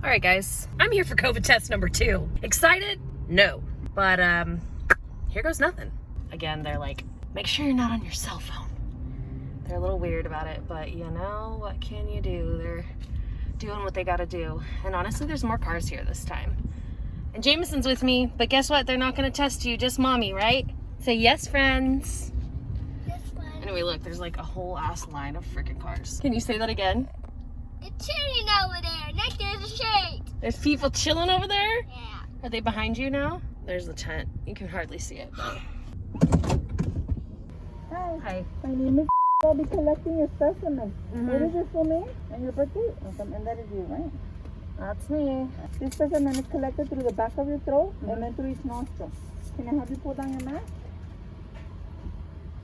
All right, guys, I'm here for COVID test number 2. Excited? No. But here goes nothing. Again, they're like, make sure you're not on your cell phone. They're a little weird about it, but you know, what can you do? They're doing what they gotta do. And honestly, there's more cars here this time. And Jameson's with me, but guess what? They're not gonna test you, just mommy, right? Say yes, friends. Yes, friends. Anyway, look, there's like a whole ass line of freaking cars. Can you say that again? It's chilling over there. Next there's a shade. There's people chilling over there? Yeah. Are they behind you now? There's the tent. You can hardly see it, but... Hi. Hi. My name is. I'll be collecting your specimen. What is your full name and your birthday? And that is you, right? That's me. This specimen is collected through the back of your throat and then through each nostril. Can I have you pull down your mask?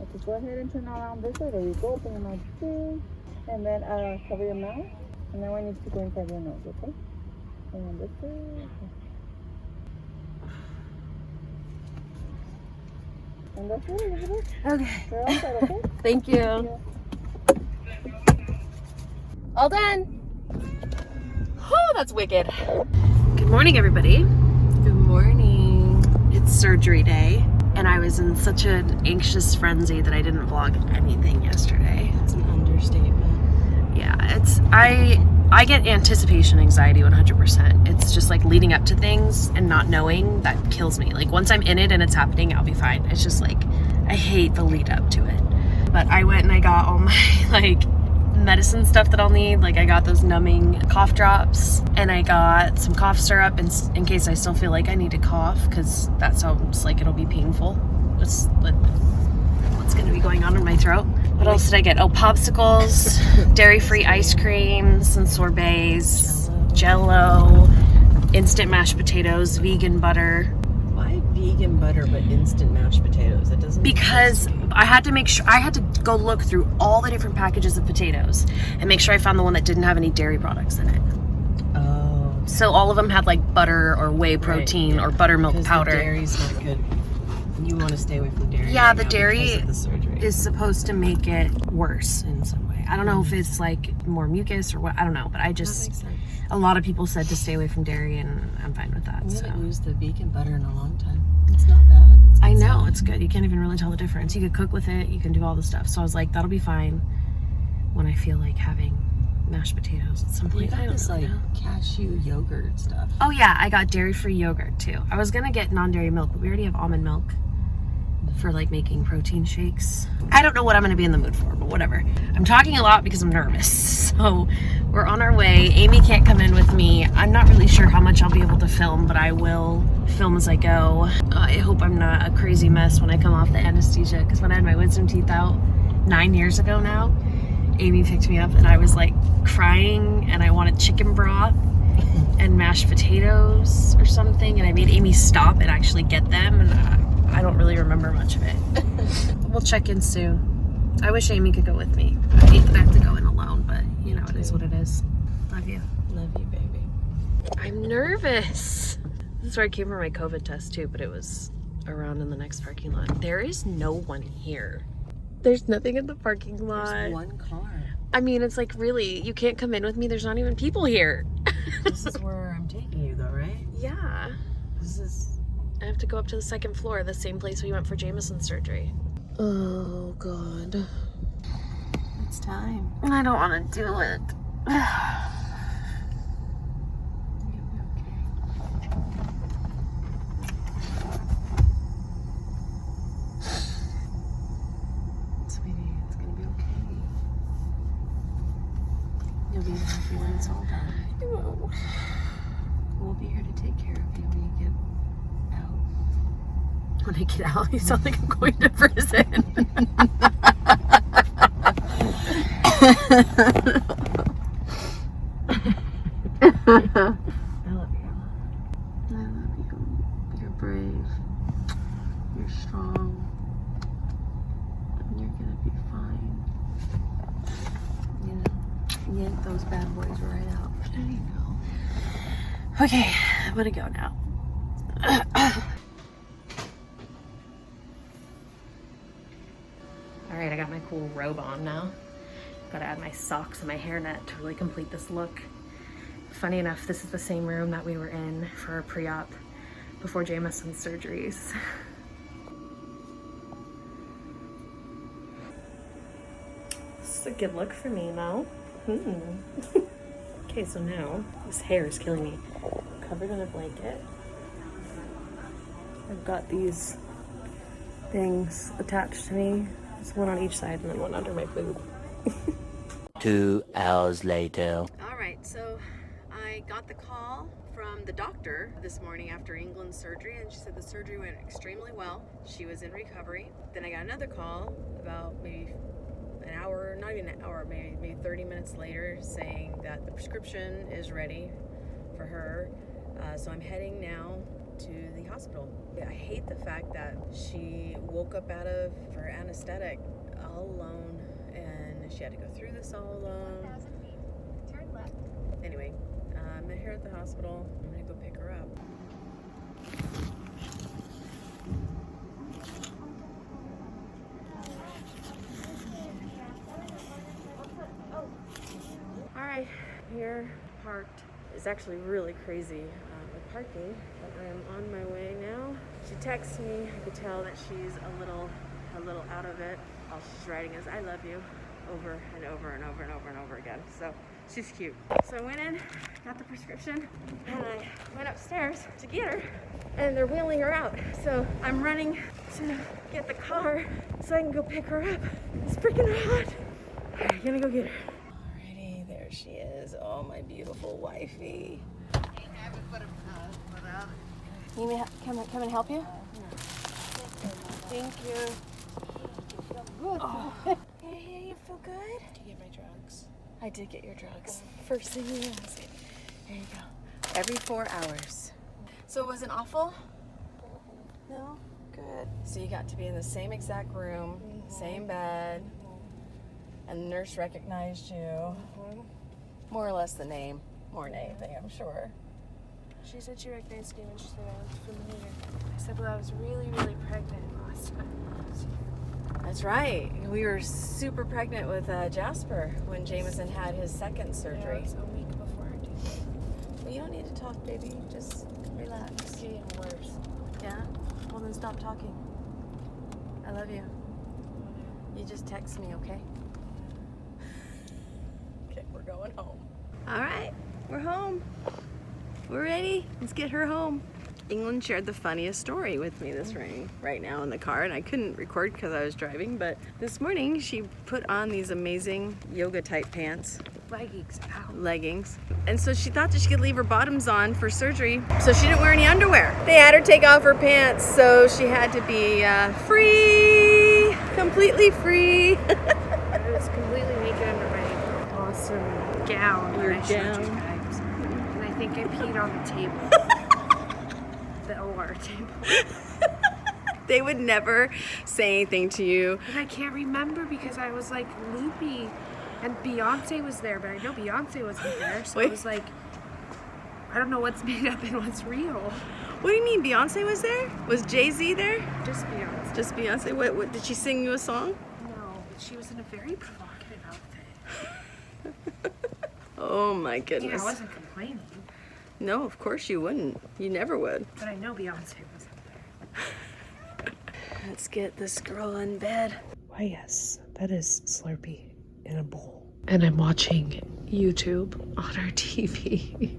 Okay, go ahead and turn around this way. There you go. Open your mouth too. And then cover your mouth. And then I need to go inside your nose, okay? And then this way. Okay. And that's it, Elizabeth. Okay. You're all set, okay? Thank you. All done. Oh, that's wicked. Good morning, everybody. Good morning. It's surgery day, and I was in such an anxious frenzy that I didn't vlog anything yesterday. It's an understatement. Yeah, I get anticipation anxiety 100%. It's just like leading up to things and not knowing that kills me. Like once I'm in it and it's happening, I'll be fine. It's just like I hate the lead up to it. But I went and I got all my like medicine stuff that I'll need. Like I got those numbing cough drops and I got some cough syrup in case I still feel like I need to cough, because that sounds like it'll be painful. What's gonna be going on in my throat? What else did I get? Oh, popsicles, dairy-free ice cream, some sorbets, Jello, instant mashed potatoes, vegan butter. Why vegan butter but instant mashed potatoes? That doesn't. Because I had to make sure, I had to go look through all the different packages of potatoes and make sure I found the one that didn't have any dairy products in it. Oh. So all of them had like butter or whey protein or buttermilk powder. The dairy's not good. You want to stay away from dairy. Yeah, right the now dairy because of the surgery. is supposed to make it worse in some way. I don't know if it's like more mucus or what, I don't know, but I just, That makes sense. a lot of people said to stay away from dairy and I'm fine with that. I So haven't used the vegan butter in a long time. It's not bad. It's I good know, stuff. it's good. You can't even really tell the difference. You could cook with it, you can do all the stuff. So I was like, that'll be fine when I feel like having mashed potatoes at some You point. I got don't this really like know. cashew yogurt stuff. Oh yeah, I got dairy-free yogurt too. I was gonna get non-dairy milk, but we already have almond milk for like making protein shakes. I don't know what I'm gonna be in the mood for, but whatever. I'm talking a lot because I'm nervous. So we're on our way. Amy can't come in with me. I'm not really sure how much I'll be able to film, but I will film as I go. I hope I'm not a crazy mess when I come off the anesthesia, because when I had my wisdom teeth out 9 years ago now, Amy picked me up and I was like crying and I wanted chicken broth and mashed potatoes or something, and I made Amy stop and actually get them, and I don't really remember much of it. We'll check in soon. I wish Amy could go with me. I hate that I have to go in alone, but you know, it is what it is. Love you. Love you, baby. I'm nervous. This is where I came for my COVID test too, but it was around in the next parking lot. There is no one here. There's nothing in the parking lot. There's one car. I mean, it's like, really, you can't come in with me. There's not even people here. This is where I'm taking you, though, right? Yeah. This is. I have to go up to the 2nd floor, the same place we went for Jameson's surgery. Oh, God. It's time. I don't want to do it. Sweetie, it's gonna be okay. You'll be happy when it's all done. We'll be here to take care of you when you get out. When I get out, you sound like I'm going to prison. I love you. I love you. You're brave. You're strong. And you're gonna be fine. You know, yank those bad boys right out. There you go. Okay, I'm gonna go now. Alright, I got my cool robe on now. Gotta add my socks and my hairnet to really complete this look. Funny enough, this is the same room that we were in for pre-op before Jameson's surgeries. This is a good look for me, Mo. Okay, so now this hair is killing me. I'm covered in a blanket. I've got these things attached to me. There's one on each side and then one under my boob. 2 hours later. All right, so I got the call from the doctor this morning after England's surgery, and she said the surgery went extremely well. She was in recovery. Then I got another call about maybe an hour, not even an hour, maybe 30 minutes later, saying that the prescription is ready for her. So I'm heading now to the hospital. I hate the fact that she woke up out of her anesthetic all alone, and she had to go through this all alone. 1,000 feet. Turn left. Anyway, I'm here at the hospital. I'm gonna go pick her up. All right, here parked. It's actually really crazy with parking, but I am on my way now. She texts me. I could tell that she's a little out of it. All she's writing is "I love you" over and over and over and over and over again. So she's cute. So I went in, got the prescription, and I went upstairs to get her, and they're wheeling her out. So I'm running to get the car so I can go pick her up. It's freaking hot. All right, gonna go get her. Alrighty, there she is. Oh, my beautiful wifey. You need me come and help you? Thank you. Oh. Hey, you feel good? Did you get my drugs? I did get your drugs. First thing you asked. There you go. Every 4 hours. So it wasn't awful? No? Good. So you got to be in the same exact room, same bed, and the nurse recognized you. More or less the name. More than anything, I'm sure. She said she recognized me when she said I looked familiar. I said, well, I was really, really pregnant last time. That's right. We were super pregnant with Jasper when Jameson had his second surgery. Yeah, it was a week before her due date. Well, you don't need to talk, baby. Just relax. It's getting worse. Yeah? Well, then stop talking. I love you. You just text me, okay? Okay, we're going home. All right, we're home. We're ready. Let's get her home. England shared the funniest story with me this morning, right now in the car, and I couldn't record because I was driving, but this morning she put on these amazing yoga type pants. Leggings. And so she thought that she could leave her bottoms on for surgery, so she didn't wear any underwear. They had her take off her pants, so she had to be free, completely free. I was completely naked under my awesome gown. Your that I showed gown. you guys. And I think I peed on the table. The OR table. They would never say anything to you. And I can't remember because I was like loopy. And Beyonce was there, but I know Beyonce wasn't there. So Wait. I was like, I don't know what's made up and what's real. What do you mean Beyonce was there? Was Jay-Z there? Just Beyonce. Just Beyonce? What did she sing you a song? No, but she was in a very provocative outfit. Oh my Yeah, goodness. I wasn't complaining, No, of course you wouldn't. You never would. but I know Beyonce wasn't there. Let's get this girl in bed. Why, yes, that is Slurpee in a bowl. And I'm watching YouTube on our TV.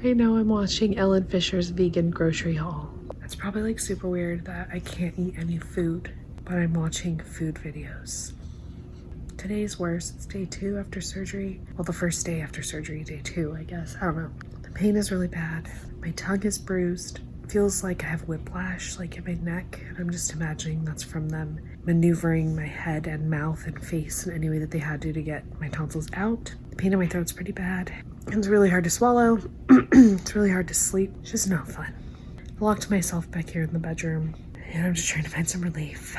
Right now I'm watching Ellen Fisher's vegan grocery haul. It's probably like super weird that I can't eat any food, but I'm watching food videos. Today's worse. It's day 2 after surgery. Well, the first day after surgery, day 2, I guess. I don't know. The pain is really bad. My tongue is bruised. Feels like I have whiplash, like in my neck, and I'm just imagining that's from them maneuvering my head and mouth and face in any way that they had to get my tonsils out. The pain in my throat's pretty bad. It's really hard to swallow. It's really hard to sleep. It's just not fun. I locked myself back here in the bedroom, and I'm just trying to find some relief.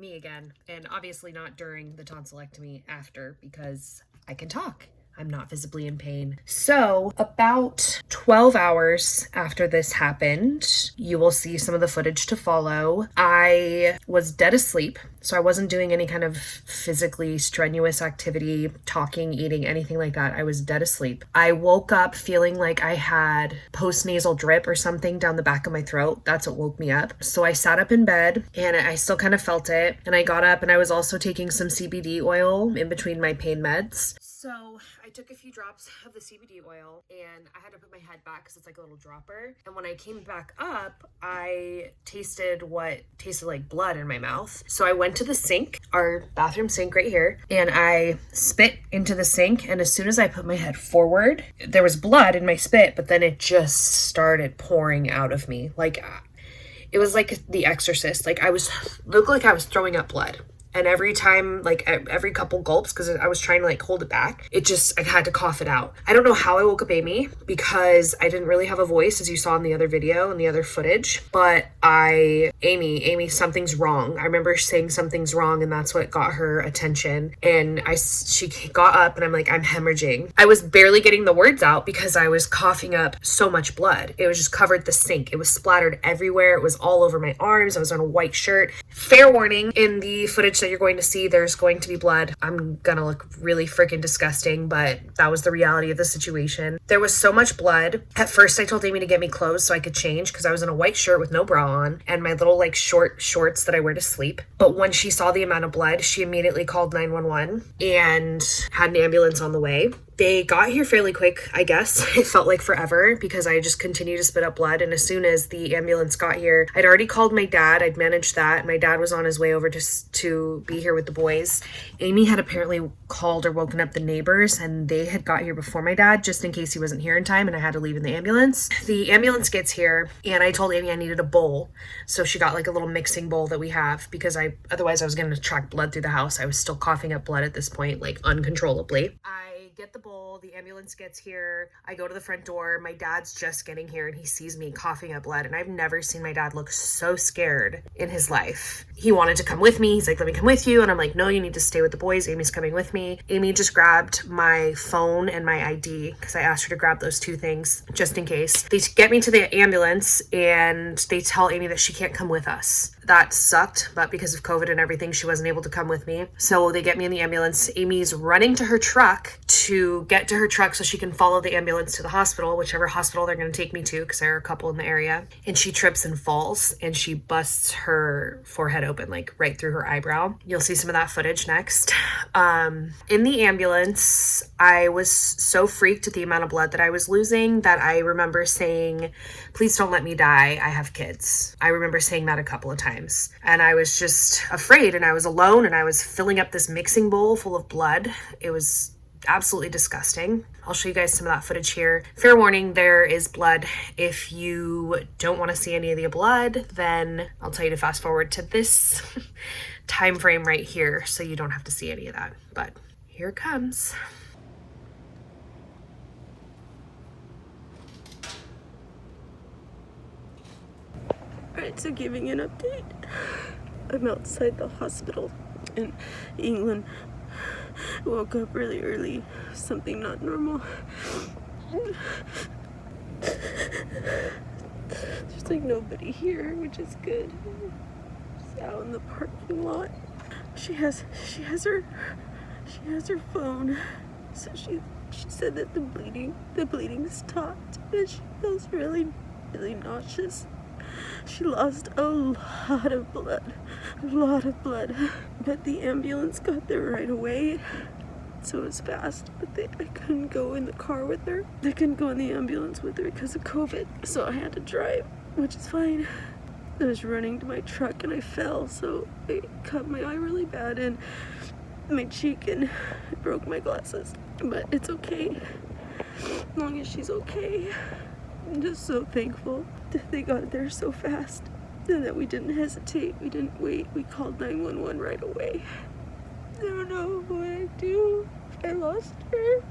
me again, and obviously not during the tonsillectomy, after, because I can talk. I'm not visibly in pain. So about 12 hours after this happened, you will see some of the footage to follow. I was dead asleep, so I wasn't doing any kind of physically strenuous activity, talking, eating, anything like that. I was dead asleep. I woke up feeling like I had postnasal drip or something down the back of my throat. That's what woke me up. So I sat up in bed and I still kind of felt it. And I got up and I was also taking some CBD oil in between my pain meds. So I took a few drops of the CBD oil and I had to put my head back because it's like a little dropper. And when I came back up, I tasted what tasted like blood in my mouth. So I went to the sink, our bathroom sink right here, and I spit into the sink. And as soon as I put my head forward, there was blood in my spit, but then it just started pouring out of me. Like, it was like The Exorcist. Like, looked like I was throwing up blood. And every time, like every couple gulps, because I was trying to like hold it back, I had to cough it out. I don't know how I woke up Amy, because I didn't really have a voice, as you saw in the other video and the other footage. But Amy, something's wrong. I remember saying something's wrong, and that's what got her attention. And she got up, and I'm like, I'm hemorrhaging. I was barely getting the words out because I was coughing up so much blood. It was just covered the sink. It was splattered everywhere. It was all over my arms. I was on a white shirt. Fair warning, in the footage that you're going to see, there's going to be blood. I'm gonna look really freaking disgusting, but that was the reality of the situation. There was so much blood. At first I told Amy to get me clothes so I could change, because I was in a white shirt with no bra on and my little like short shorts that I wear to sleep. But when she saw the amount of blood, she immediately called 911 and had an ambulance on the way. They got here fairly quick, I guess. It felt like forever because I just continued to spit up blood. And as soon as the ambulance got here, I'd already called my dad. I'd managed that. My dad was on his way over to be here with the boys. Amy had apparently called or woken up the neighbors, and they had got here before my dad, just in case he wasn't here in time and I had to leave in the ambulance. The ambulance gets here and I told Amy I needed a bowl. So she got like a little mixing bowl that we have, because otherwise I was going to track blood through the house. I was still coughing up blood at this point, like uncontrollably. I get the bowl, the ambulance gets here, I go to the front door, my dad's just getting here and he sees me coughing up blood, and I've never seen my dad look so scared in his life. He wanted to come with me. He's like, let me come with you. And I'm like, no, you need to stay with the boys. Amy's coming with me. Amy just grabbed my phone and my ID, because I asked her to grab those two things just in case. They get me to the ambulance and they tell Amy that she can't come with us. That sucked, but because of COVID and everything, she wasn't able to come with me. So they get me in the ambulance. Amy's running to her truck to get to her truck so she can follow the ambulance to the hospital, whichever hospital they're going to take me to, because there are a couple in the area. And she trips and falls, and she busts her forehead open, like right through her eyebrow. You'll see some of that footage next. In the ambulance, I was so freaked at the amount of blood that I was losing that I remember saying, please don't let me die. I have kids. I remember saying that a couple of times. And I was just afraid, and I was alone, and I was filling up this mixing bowl full of blood. It was absolutely disgusting. I'll show you guys some of that footage here. Fair warning, there is blood. If you don't want to see any of the blood, then I'll tell you to fast forward to this time frame right here so you don't have to see any of that. But here it comes. Alright, so giving an update. I'm outside the hospital in England. Woke up really early. Something not normal. There's like nobody here, which is good. Just out in the parking lot. She has her phone. So she said that the bleeding stopped, and she feels really, really nauseous. She lost a lot of blood, but the ambulance got there right away, so it was fast, but I couldn't go in the car with her. They couldn't go in the ambulance with her because of COVID, so I had to drive, which is fine. I was running to my truck and I fell, so I cut my eye really bad and my cheek, and I broke my glasses, but it's okay, as long as she's okay. I'm just so thankful that they got there so fast and that we didn't hesitate. We didn't wait. We called 911 right away. I don't know what I do. I lost her.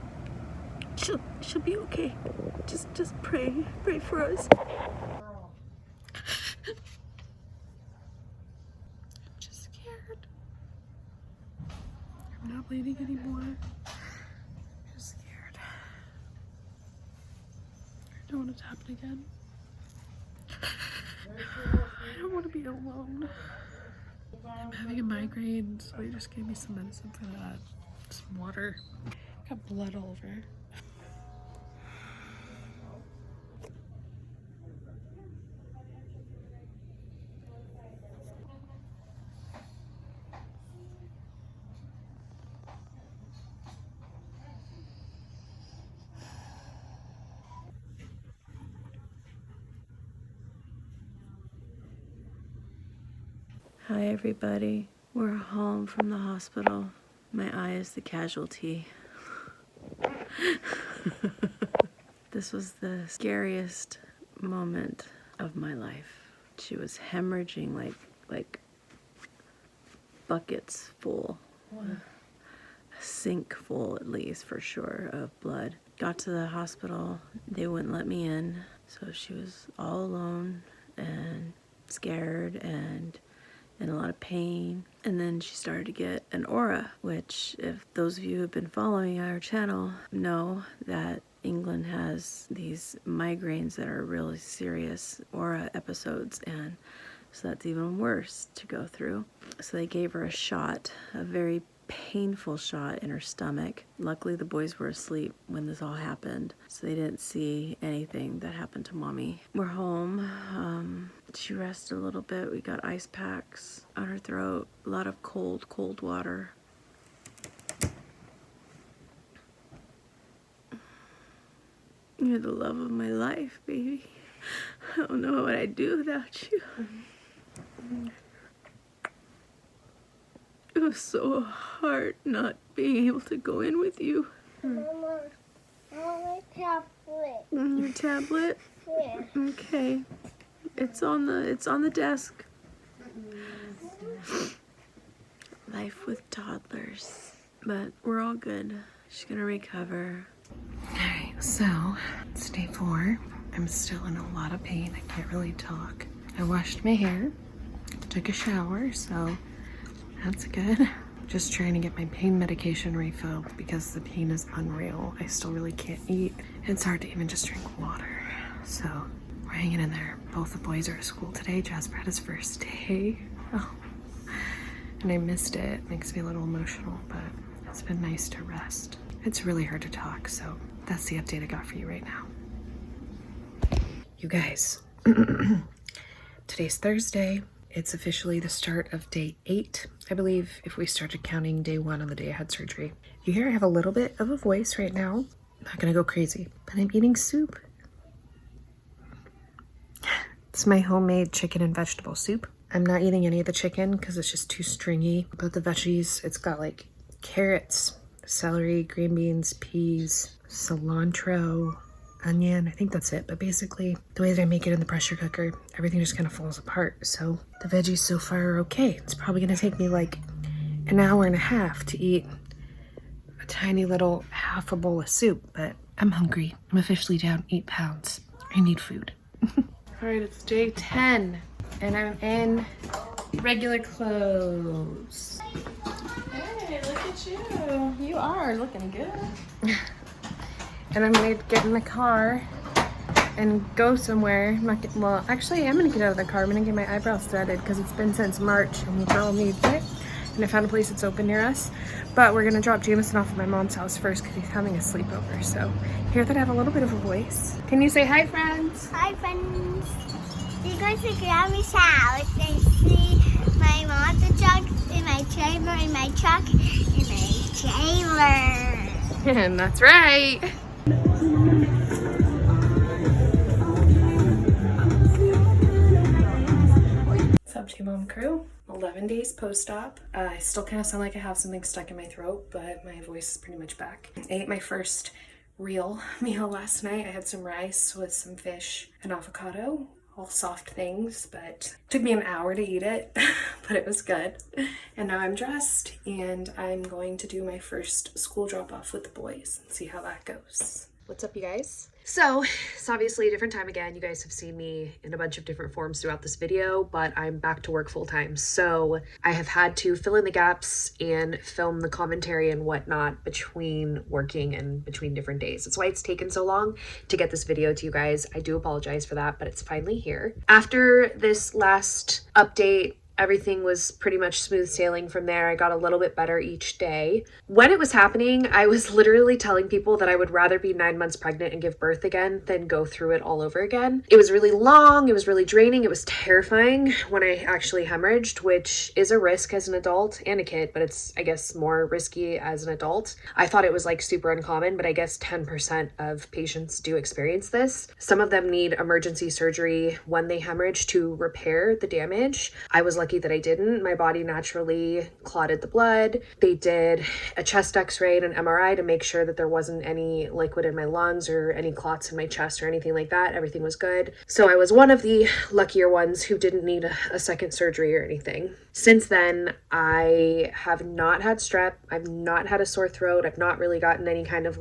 She'll be okay. Just pray for us. I'm just scared. complaining anymore. I'm just scared. I don't want it to happen again. I don't want to be alone. I'm having a migraine, so they just gave me some medicine for that. Some water. Got blood all over. Hi everybody, we're home from the hospital. My eye is the casualty. This was the scariest moment of my life. She was hemorrhaging like buckets full. A sink full at least for sure of blood. Got to the hospital, they wouldn't let me in, so she was all alone and scared and in a lot of pain. And then she started to get an aura, which if those of you who have been following our channel know that England has these migraines that are really serious aura episodes, and so that's even worse to go through. So they gave her a shot, a very painful shot in her stomach. Luckily the boys were asleep when this all happened, so they didn't see anything that happened to mommy. We're home. She rested a little bit. We got ice packs on her throat, a lot of cold water. You're the love of my life, baby. I don't know what I'd do without you. It was so hard not being able to go in with you. Mama, I want a tablet. Your tablet? Yeah. Okay. It's on the desk. Life with toddlers. But we're all good. She's gonna recover. Alright, so it's day 4. I'm still in a lot of pain. I can't really talk. I washed my hair, took a shower, so that's good. Just trying to get my pain medication refilled because the pain is unreal. I still really can't eat. It's hard to even just drink water. So we're hanging in there. Both the boys are at school today. Jasper had his first day. Oh, and I missed it. Makes me a little emotional, but it's been nice to rest. It's really hard to talk, so that's the update I got for you right now. You guys, today's Thursday. It's officially the start of day 8, I believe, if we started counting day 1 on the day I had surgery. You hear I have a little bit of a voice right now. I'm not gonna go crazy, but I'm eating soup. It's my homemade chicken and vegetable soup. I'm not eating any of the chicken because it's just too stringy, but the veggies, it's got like carrots, celery, green beans, peas, cilantro, onion. I think that's it. But basically, the way that I make it in the pressure cooker, everything just kind of falls apart. So the veggies so far are okay. It's probably going to take me like an hour and a half to eat a tiny little half a bowl of soup. But I'm hungry. I'm officially down 8 pounds. I need food. All right, it's day 10, and I'm in regular clothes. Hey, look at you. You are looking good. And I'm gonna get in the car and go somewhere. Well, actually, I'm gonna get out of the car. I'm gonna get my eyebrows threaded because it's been since March and the girl needs it. And I found a place that's open near us. But we're gonna drop Jameson off at my mom's house first because he's having a sleepover. So, hear that I have a little bit of a voice. Can you say hi, friends? Hi, friends. We're going to Grammy's house and see my monster truck and my trailer and my truck and my trailer. And that's right. What's up, T-Mom crew? 11 days post-op. I still kind of sound like I have something stuck in my throat, but my voice is pretty much back. I ate my first real meal last night. I had some rice with some fish and avocado. All soft things, but it took me an hour to eat it, but it was good. And now I'm dressed and I'm going to do my first school drop-off with the boys and see how that goes. What's up, you guys? So it's obviously a different time again. You guys have seen me in a bunch of different forms throughout this video, but I'm back to work full time. So I have had to fill in the gaps and film the commentary and whatnot between working and between different days. That's why it's taken so long to get this video to you guys. I do apologize for that, but it's finally here. After this last update, everything was pretty much smooth sailing from there. I got a little bit better each day. When it was happening, I was literally telling people that I would rather be 9 months pregnant and give birth again than go through it all over again. It was really long, it was really draining, it was terrifying when I actually hemorrhaged, which is a risk as an adult and a kid, but it's, I guess, more risky as an adult. I thought it was like super uncommon, but I guess 10% of patients do experience this. Some of them need emergency surgery when they hemorrhage to repair the damage. I was lucky that I didn't. My body naturally clotted the blood. They did a chest x-ray and an MRI to make sure that there wasn't any liquid in my lungs or any clots in my chest or anything like that. Everything was good. So I was one of the luckier ones who didn't need a second surgery or anything. Since then, I have not had strep. I've not had a sore throat. I've not really gotten any kind of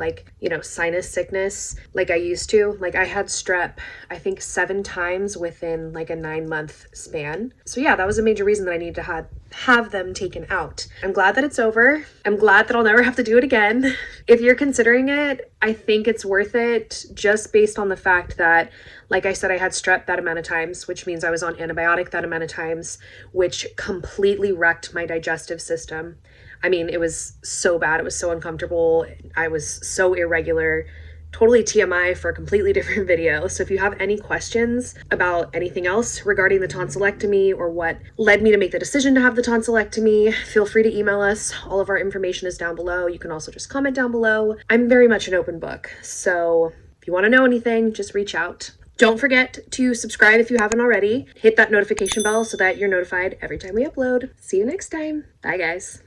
sinus sickness like I used to. Like I had strep, I think 7 times within like a 9-month span. So yeah, that was a major reason that I need to have them taken out. I'm glad that it's over. I'm glad that I'll never have to do it again. If you're considering it, I think it's worth it just based on the fact that, like I said, I had strep that amount of times, which means I was on antibiotic that amount of times, which completely wrecked my digestive system. I mean, it was so bad. It was so uncomfortable. I was so irregular. Totally TMI for a completely different video. So if you have any questions about anything else regarding the tonsillectomy or what led me to make the decision to have the tonsillectomy, feel free to email us. All of our information is down below. You can also just comment down below. I'm very much an open book. So if you want to know anything, just reach out. Don't forget to subscribe if you haven't already. Hit that notification bell so that you're notified every time we upload. See you next time. Bye, guys.